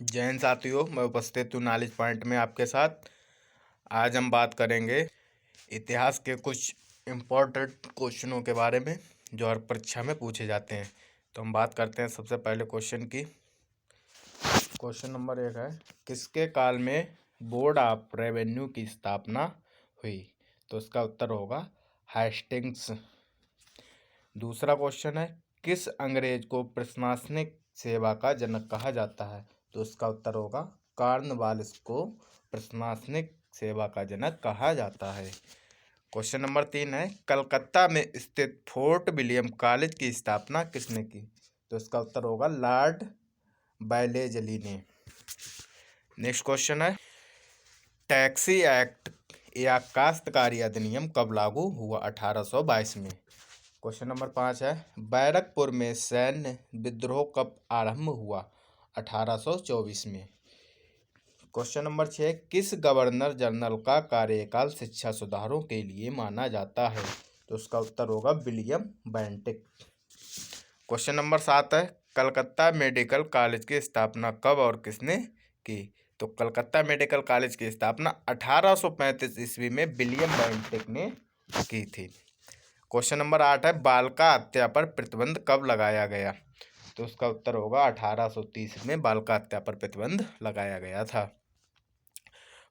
जय हिंद साथियों, मैं उपस्थित हूँ नॉलेज पॉइंट में आपके साथ। आज हम बात करेंगे इतिहास के कुछ इम्पोर्टेंट क्वेश्चनों के बारे में जो हर परीक्षा में पूछे जाते हैं। तो हम बात करते हैं सबसे पहले क्वेश्चन की। क्वेश्चन नंबर 1 है, किसके काल में बोर्ड ऑफ रेवेन्यू की स्थापना हुई? तो इसका उत्तर होगा हेस्टिंग्स। दूसरा क्वेश्चन है, किस अंग्रेज को प्रशासनिक सेवा का जनक कहा जाता है? तो इसका उत्तर होगा कॉर्नवालिस को प्रशासनिक सेवा का जनक कहा जाता है। क्वेश्चन नंबर 3 है, कलकत्ता में स्थित फोर्ट विलियम कॉलेज की स्थापना किसने की? तो इसका उत्तर होगा लॉर्ड बैलेजली ने। नेक्स्ट क्वेश्चन है, टैक्सी एक्ट या काश्तकारी अधिनियम कब लागू हुआ? 1822 में। क्वेश्चन नंबर 5 है, बैरकपुर में सैन्य विद्रोह कब आरंभ हुआ? 1824 में। क्वेश्चन नंबर 6, किस गवर्नर जनरल का कार्यकाल शिक्षा सुधारों के लिए माना जाता है? तो उसका उत्तर होगा विलियम बेंटिक। क्वेश्चन नंबर 7 है, कलकत्ता मेडिकल कॉलेज की स्थापना कब और किसने की? तो कलकत्ता मेडिकल कॉलेज की स्थापना 1835 ईस्वी में विलियम बेंटिक ने की थी। क्वेश्चन नंबर 8 है, बालिका हत्या पर प्रतिबंध कब लगाया गया? तो उसका उत्तर होगा 1830 में बालिका हत्या पर प्रतिबंध लगाया गया था।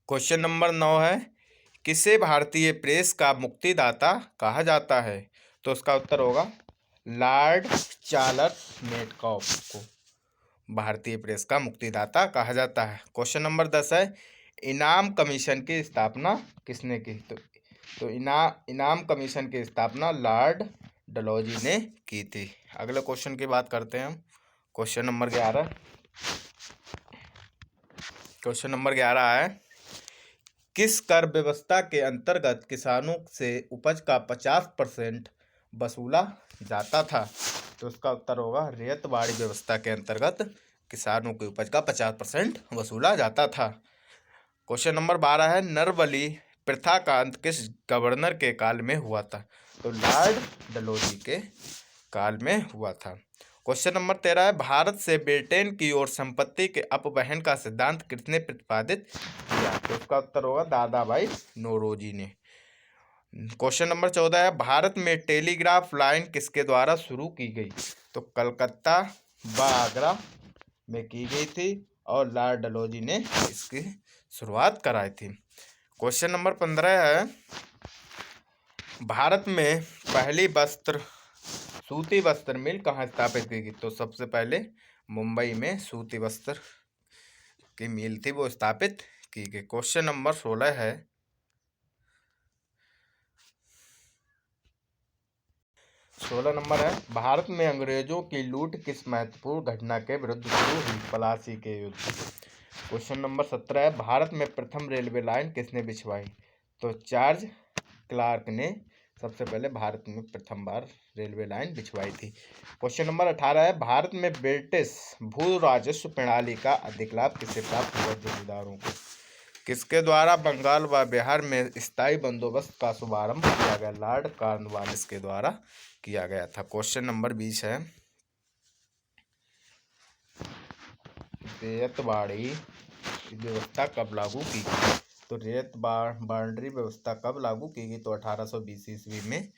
क्वेश्चन नंबर 9 है, किसे भारतीय प्रेस का मुक्तिदाता कहा जाता है? तो उसका उत्तर होगा लॉर्ड चार्ल्स मेटकॉफ को भारतीय प्रेस का मुक्तिदाता कहा जाता है। क्वेश्चन नंबर 10 है, इनाम कमीशन की स्थापना किसने की? तो इनाम कमीशन की स्थापना लॉर्ड डलहौजी ने की थी। अगले क्वेश्चन की बात करते हैं हम। Question number 11। क्वेश्चन नंबर 11 है, किस कर व्यवस्था के अंतर्गत किसानों से उपज का 50% वसूला जाता था? तो उसका उत्तर होगा रैयतवाड़ी व्यवस्था के अंतर्गत किसानों की उपज का 50% वसूला जाता था। क्वेश्चन नंबर 12 है, नरबली प्रथा का अंत किस गवर्नर के काल में हुआ था? तो लॉर्ड डलहौजी के काल में हुआ था। क्वेश्चन नंबर 13 है, भारत से ब्रिटेन की ओर संपत्ति के अपवहन का सिद्धांत किसने प्रतिपादित किया? तो उसका उत्तर होगा दादा भाई नौरोजी ने। क्वेश्चन नंबर 14 है, भारत में टेलीग्राफ लाइन किसके द्वारा शुरू की गई? तो कलकत्ता व आगरा में की गई थी और लॉर्ड डलहौजी ने इसकी शुरुआत कराई थी। क्वेश्चन नंबर 15 है, भारत में पहली सूती वस्त्र मिल कहाँ स्थापित की गई? तो सबसे पहले मुंबई में सूती वस्त्र की मिल थी, वो स्थापित की गई। क्वेश्चन नंबर 16 है, भारत में अंग्रेजों की लूट किस महत्वपूर्ण घटना के विरुद्ध शुरू हुई? प्लासी के युद्ध। क्वेश्चन नंबर 17 है, भारत में प्रथम रेलवे लाइन किसने बिछवाई? तो जॉर्ज क्लार्क ने सबसे पहले भारत में प्रथम बार रेलवे लाइन बिछवाई थी। क्वेश्चन नंबर 18 है, भारत में ब्रिटिश भू राजस्व प्रणाली का अधिक लाभ किसे प्राप्त हुआ? जमींदारों को। किसके द्वारा बंगाल व बिहार में स्थायी बंदोबस्त का शुभारंभ किया गया? लॉर्ड कॉर्नवालिस के द्वारा किया गया था। क्वेश्चन नंबर 20 है, रैयतवाड़ी व्यवस्था कब लागू की गई? तो रैयत बाउंड्री व्यवस्था कब लागू की गई? तो 1820 ईस्वी में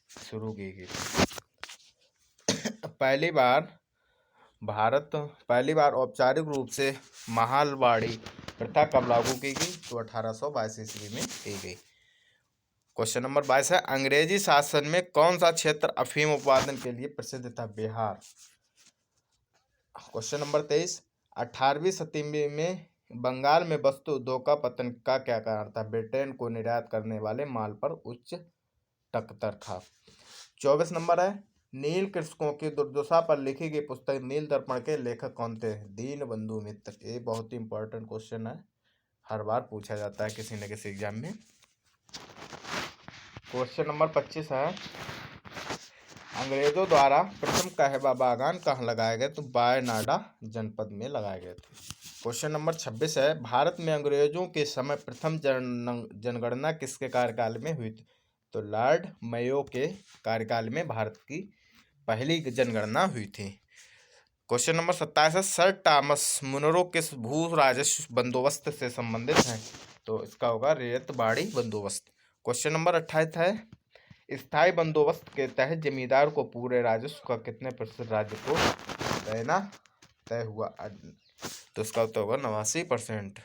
शुरू की गई। पहली बार औपचारिक रूप से महालवाड़ी प्रथा कब लागू की गई? तो 1822 ईस्वी में की गई। क्वेश्चन नंबर 22 है, अंग्रेजी शासन में कौन सा क्षेत्र अफीम उत्पादन के लिए प्रसिद्ध था? बिहार। क्वेश्चन नंबर 23, 18वीं सदी में बंगाल में वस्तु उद्योग का पतन का क्या कारण था? ब्रिटेन को निर्यात करने वाले माल पर उच्च टक्कर था। 24 नंबर है, नील कृषकों की दुर्दशा पर लिखी गई पुस्तक नील दर्पण के लेखक कौन थे? दीनबंधु मित्र। ये बहुत ही इंपॉर्टेंट क्वेश्चन है, हर बार पूछा जाता है किसी न किसी एग्जाम में। क्वेश्चन नंबर 25 है, अंग्रेजों द्वारा प्रथम कहवा बागान कहाँ लगाए गए? तो वायनाड जनपद में लगाए गए थे। क्वेश्चन नंबर 26 है, भारत में अंग्रेजों के समय प्रथम जनगणना किसके कार्यकाल में हुई थी? तो लॉर्ड मेयो के कार्यकाल में भारत की पहली जनगणना हुई थी। क्वेश्चन नंबर 27 है, सर टॉमस मुनरो किस भू राजस्व बंदोबस्त से संबंधित हैं? तो इसका होगा रैयत बाड़ी बंदोबस्त। क्वेश्चन नंबर 28 है, स्थायी बंदोबस्त के तहत जमींदार को पूरे राजस्व का कितने प्रतिशत राज्य को देना तय हुआ? तो इसका उत्तर होगा 89%।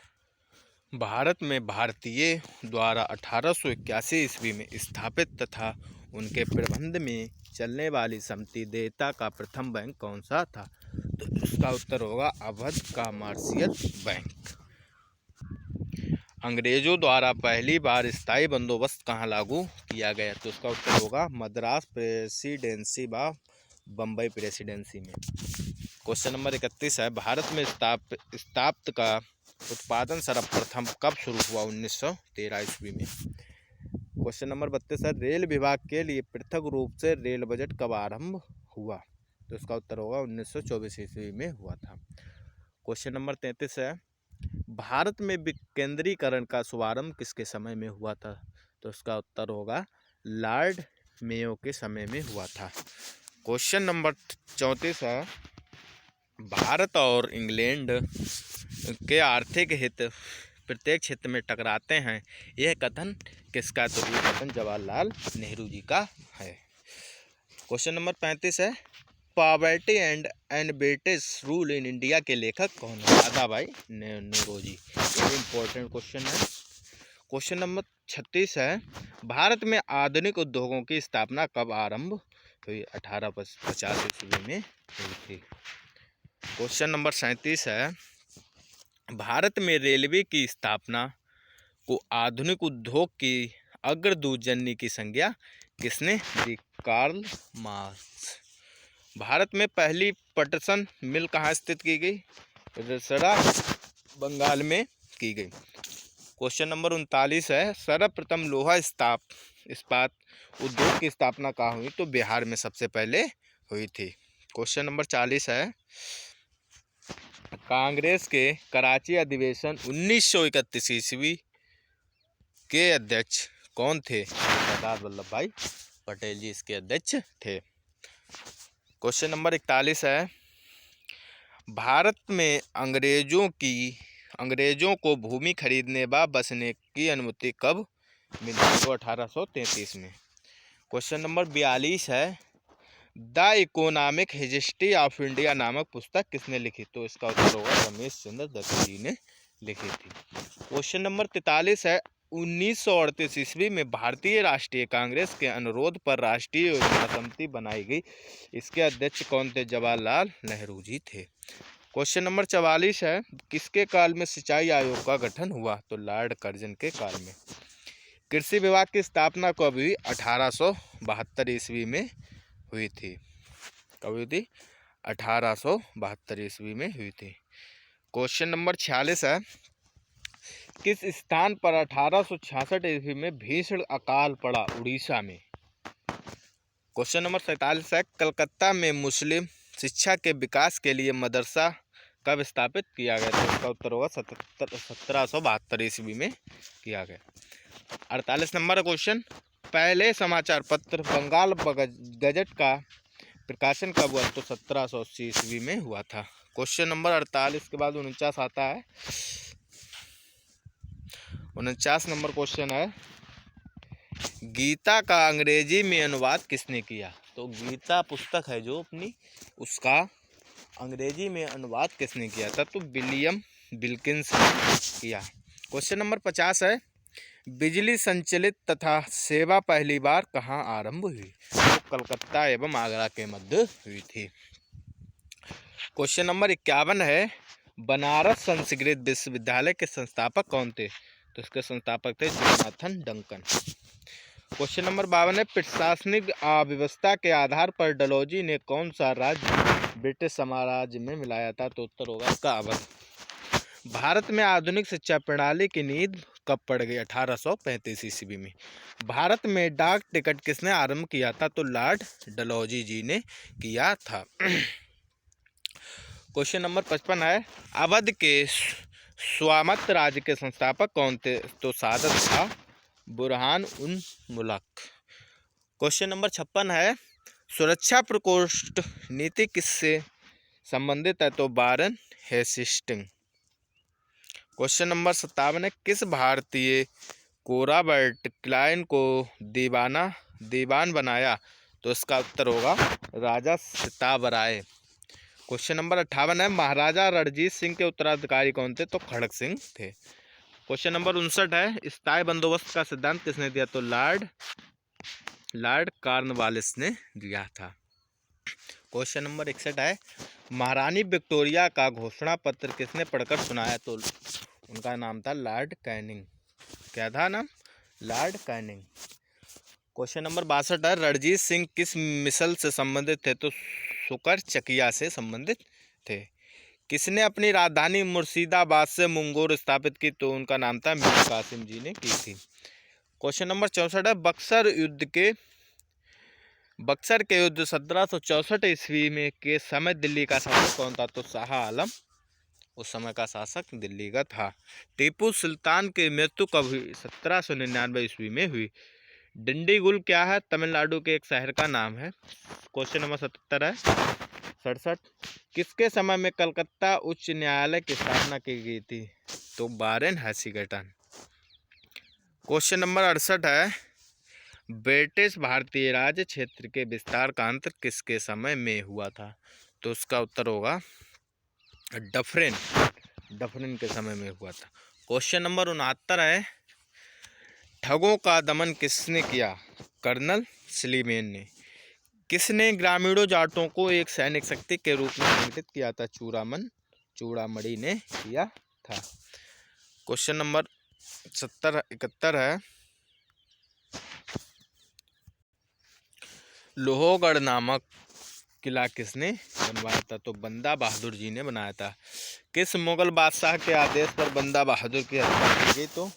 भारत में भारतीय द्वारा 1881 ईस्वी में स्थापित तथा उनके प्रबंध में चलने वाली समिति देयता का प्रथम बैंक कौन सा था? तो इसका उत्तर होगा अवध कमर्शियल बैंक। अंग्रेजों द्वारा पहली बार स्थायी बंदोबस्त कहाँ लागू किया गया? तो इसका उत्तर होगा मद्रास प्रेसिडेंसी व बम्बई प्रेसिडेंसी में। क्वेश्चन नंबर 31 है, भारत में स्थापित का उत्पादन सर्वप्रथम कब शुरू हुआ? 1913 ईस्वी में। क्वेश्चन नंबर 32 है, रेल विभाग के लिए पृथक रूप से रेल बजट कब आरंभ हुआ? तो इसका उत्तर होगा 1924 ईस्वी में हुआ था। क्वेश्चन नंबर 33 है, भारत में विकेंद्रीकरण का शुभारंभ किसके समय में हुआ था? तो इसका उत्तर होगा लॉर्ड मेयो के समय में हुआ था। क्वेश्चन नंबर 34 है, भारत और इंग्लैंड के आर्थिक हित प्रत्येक क्षेत्र में टकराते हैं, यह कथन किसका? तो ये कथन जवाहरलाल नेहरू जी का है। क्वेश्चन नंबर 35 है, poverty and British rule in India के लेखक कौन है? दादा भाई नौरोजी। ये इंपॉर्टेंट क्वेश्चन है। क्वेश्चन नंबर 36 है, भारत में आधुनिक उद्योगों की स्थापना कब आरंभ हुई? 1850 ईस्वी में हुई थी। क्वेश्चन नंबर 37 है, भारत में रेलवे की स्थापना को आधुनिक उद्योग की अग्रदूत जननी की संज्ञा किसने दी? Karl Marx. भारत में पहली पटसन मिल कहाँ स्थित की गई? रसड़ा बंगाल में की गई। क्वेश्चन नंबर 39 है, सर्वप्रथम लोहा इस्पात उद्योग की स्थापना कहाँ हुई? तो बिहार में सबसे पहले हुई थी। क्वेश्चन नंबर 40 है, कांग्रेस के कराची अधिवेशन 1931 ईस्वी के अध्यक्ष कौन थे? सरदार वल्लभ भाई पटेल जी इसके अध्यक्ष थे। क्वेश्चन नंबर 41 है, भारत में अंग्रेजों को भूमि खरीदने व बसने की अनुमति कब मिली? तो 1833 में। क्वेश्चन नंबर 42 है, the economic history of India नामक पुस्तक किसने लिखी? तो इसका उत्तर होगा रमेश चंद्र दत्त जी ने लिखी थी। क्वेश्चन नंबर 43 है, 1938 ईस्वी में भारतीय राष्ट्रीय कांग्रेस के अनुरोध पर राष्ट्रीय योजना समिति बनाई गई, इसके अध्यक्ष कौन थे? जवाहरलाल नेहरू जी थे। क्वेश्चन नंबर 44 है, किसके काल में सिंचाई आयोग का गठन हुआ? तो लॉर्ड कर्जन के काल में। कृषि विभाग की स्थापना कब हुई? 1872 ईस्वी में हुई थी। कब हुई थी? 1872 ईस्वी में हुई थी। क्वेश्चन नंबर 46 है, किस स्थान पर 1866 ईस्वी में भीषण अकाल पड़ा? उड़ीसा में। क्वेश्चन नंबर 47 है, कलकत्ता में मुस्लिम शिक्षा के विकास के लिए मदरसा कब स्थापित किया गया? तो इसका उत्तर होगा 1772 ईस्वी में किया गया। 48 नंबर क्वेश्चन, पहले समाचार पत्र बंगाल गजट का प्रकाशन कब हुआ? तो 1780 ईस्वी में हुआ था। क्वेश्चन नंबर 48 के बाद 49 आता है। 49 नंबर क्वेश्चन है, गीता का अंग्रेजी में अनुवाद किसने किया? तो गीता पुस्तक है जो अपनी, उसका अंग्रेजी में अनुवाद किसने किया था? तो विलियम विल्किंस ने किया। क्वेश्चन नंबर 50 है, बिजली संचालित तथा सेवा पहली बार कहाँ आरंभ हुई? तो कलकत्ता एवं आगरा के मध्य हुई थी। क्वेश्चन नंबर 51 है, बनारस संस्कृत विश्वविद्यालय के संस्थापक कौन थे? तो इसके संस्थापक थे जोनाथन डंकन। क्वेश्चन नंबर 52 है, प्रशासनिक व्यवस्था के आधार पर डलहौजी ने कौन सा राज्य ब्रिटिश साम्राज्य में मिलाया था? तो उत्तर होगा इसका अवध। भारत में आधुनिक शिक्षा प्रणाली की नींव कब पड़ गई? 1835 ईस्वी में। भारत में डाक टिकट किसने आरंभ किया था? तो लॉर्ड डलहौजी जी ने किया था। क्वेश्चन नंबर 55 है, अवध के स्वामत राज्य के संस्थापक कौन थे? तो सादत शाह बुरहान उन मुल्क। क्वेश्चन नंबर 56 है, सुरक्षा प्रकोष्ठ नीति किससे संबंधित है? तो वारेन हेस्टिंग। क्वेश्चन नंबर 57 है, किस भारतीय को रॉबर्ट क्लाइन को दीवान बनाया? तो इसका उत्तर होगा राजा सिताब राय। क्वेश्चन नंबर 58 है, महाराजा रणजीत सिंह के उत्तराधिकारी कौन थे? तो खड़क सिंह थे। क्वेश्चन नंबर 59 है, स्थायी बंदोबस्त का सिद्धांत किसने दिया? तो लॉर्ड कॉर्नवालिस ने दिया था। क्वेश्चन नंबर 61 है, महारानी विक्टोरिया का घोषणा पत्र किसने पढ़कर सुनाया? तो उनका नाम था लॉर्ड कैनिंग। क्या था नाम? Lord Canning. क्वेश्चन नंबर 62 है, रणजीत सिंह किस मिसल से संबंधित थे? तो सुकर चकिया से संबंधित थे। किसने अपनी राजधानी मुर्शिदाबाद से मुंगेर स्थापित की? तो उनका नाम था मीर कासिम जी ने की थी। क्वेश्चन नंबर 64 है, बक्सर के युद्ध 1764 ईस्वी में के समय दिल्ली का शासक कौन था? तो शाह आलम उस समय का शासक दिल्ली का था। टीपू सुल्तान की मृत्यु कब हुई? 1799 ईस्वी में हुई। डिंडीगुल क्या है? तमिलनाडु के एक शहर का नाम है। क्वेश्चन नंबर 77 है, 67 किसके समय में कलकत्ता उच्च न्यायालय की स्थापना की गई थी? तो वारेन हेस्टिंग्स। क्वेश्चन नंबर 68 है, ब्रिटिश भारतीय राज्य क्षेत्र के विस्तार का अंत किसके समय में हुआ था? तो उसका उत्तर होगा डफरिन के समय में हुआ था। क्वेश्चन नंबर 69 है, ठगों का दमन किसने किया? कर्नल सलीम ने। किसने ग्रामीणों जाटों को एक सैनिक शक्ति के रूप में संगठित किया था? चूड़ामणि ने किया था। क्वेश्चन नंबर 71 है, लोहगढ़ नामक किला किसने बनवाया था? तो बंदा बहादुर जी ने बनाया था। किस मुगल बादशाह के आदेश पर बंदा बहादुर की हत्या की गई? तो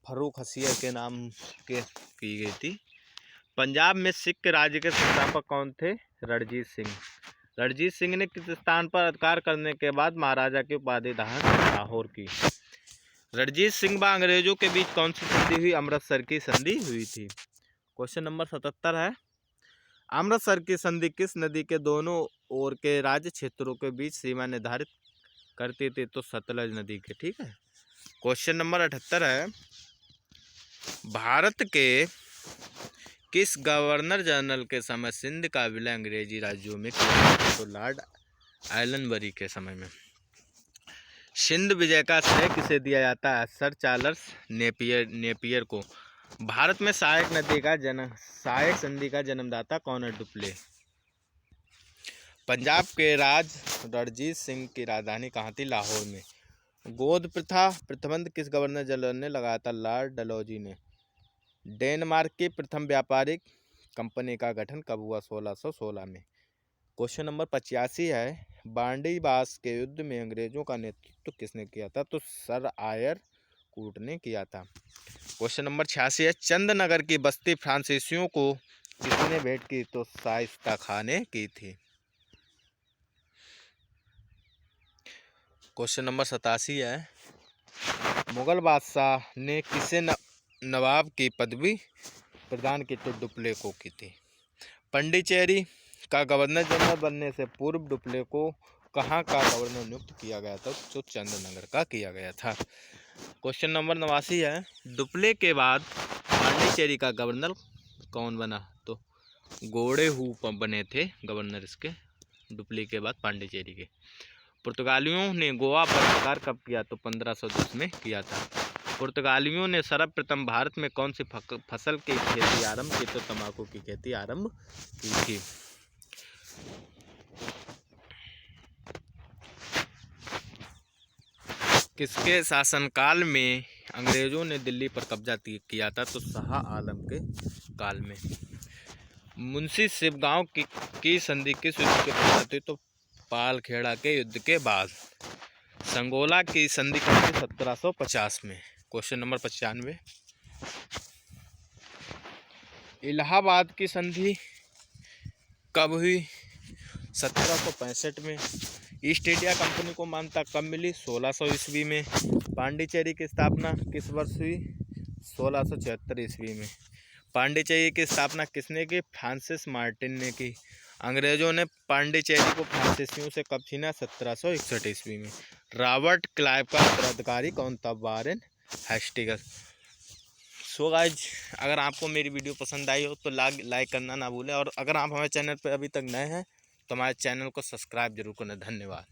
फर्रुख हसीर के नाम के की गई थी। पंजाब में सिख राज्य के संस्थापक कौन थे? रणजीत सिंह। रणजीत सिंह ने किस स्थान पर अधिकार करने के बाद महाराजा की उपाधि धारण लाहौर की? रणजीत सिंह व अंग्रेजों के बीच कौन सी संधि हुई? अमृतसर की संधि हुई थी। क्वेश्चन नंबर 77 है, अमृतसर की संधि किस नदी के दोनों ओर के राज्य क्षेत्रों के बीच सीमा निर्धारित करती थी? तो सतलज नदी के। ठीक है। क्वेश्चन नंबर 78 है, भारत के किस गवर्नर जनरल के समय सिंध का विलय अंग्रेजी राज्यों में किया? तो लॉर्ड आयरनबरी के समय में। सिंध विजय का श्रेय किसे दिया जाता है? सर चार्ल्स नेपियर को। भारत में सहायक संधि का जन्मदाता कौन है? डुप्ले। पंजाब के रणजीत सिंह की राजधानी कहाँ थी? लाहौर में। गोद प्रथा प्रतिबंध किस गवर्नर जनरल ने लगाया था? लॉर्ड डलहौजी ने। डेनमार्क की प्रथम व्यापारिक कंपनी का गठन कब हुआ? 1616 में। क्वेश्चन नंबर 85 है, बांडीबास के युद्ध में अंग्रेजों का नेतृत्व किसने किया था? तो सर आयर कूट ने किया था। क्वेश्चन नंबर 86 है, चंदनगर की बस्ती फ्रांसीसियों को किसने भेंट की? तो शाइस्ता खां ने की थी। क्वेश्चन नंबर 87 है, मुगल बादशाह ने किसे नवाब की पदवी प्रदान की? तो डुप्ले को की थी। पंडिचेरी का गवर्नर जनरल बनने से पूर्व डुप्ले को कहाँ का गवर्नर नियुक्त किया गया था? जो चंदनगर का किया गया था। क्वेश्चन नंबर 89 है, डुप्ले के बाद पांडिचेरी का गवर्नर कौन बना? तो गोड़े हु बने थे गवर्नर इसके, डुप्ले के बाद पांडिचेरी के। पुर्तगालियों ने गोवा पर अधिकार कब किया? तो 1510 में किया था। पुर्तगालियों ने सर्वप्रथम भारत में कौन सी फसल की खेती आरंभ की? तो तंबाकू की खेती आरंभ की थी। किसके शासनकाल में अंग्रेजों ने दिल्ली पर कब्जा किया था? तो शाह आलम के काल में। मुंशी शिवगांव की संधि किस युद्ध के पश्चात हुई? तो पालखेड़ा के युद्ध के बाद। संगोला की संधि कब हुई? 1750 में। क्वेश्चन नंबर 95, इलाहाबाद की संधि कब हुई? 1765 में। ईस्ट इंडिया कंपनी को मान्यता कब मिली? 1600 ईस्वी में। पांडिचेरी की स्थापना किस वर्ष हुई? 1676 ईस्वी में। पांडिचेरी की स्थापना किसने की? फ्रांसिस मार्टिन ने की। अंग्रेजों ने पांडिचेरी को फ्रांसीसियों से कब छीना? 1761 ईस्वी में। रॉबर्ट क्लाइव का उत्तराधिकारी कौन था? Warren Hastings. सो गाइज, अगर आपको मेरी वीडियो पसंद आई हो तो लाइक करना ना भूलें, और अगर आप हमारे चैनल पर अभी तक नए हैं तो हमारे चैनल को सब्सक्राइब जरूर करें। धन्यवाद।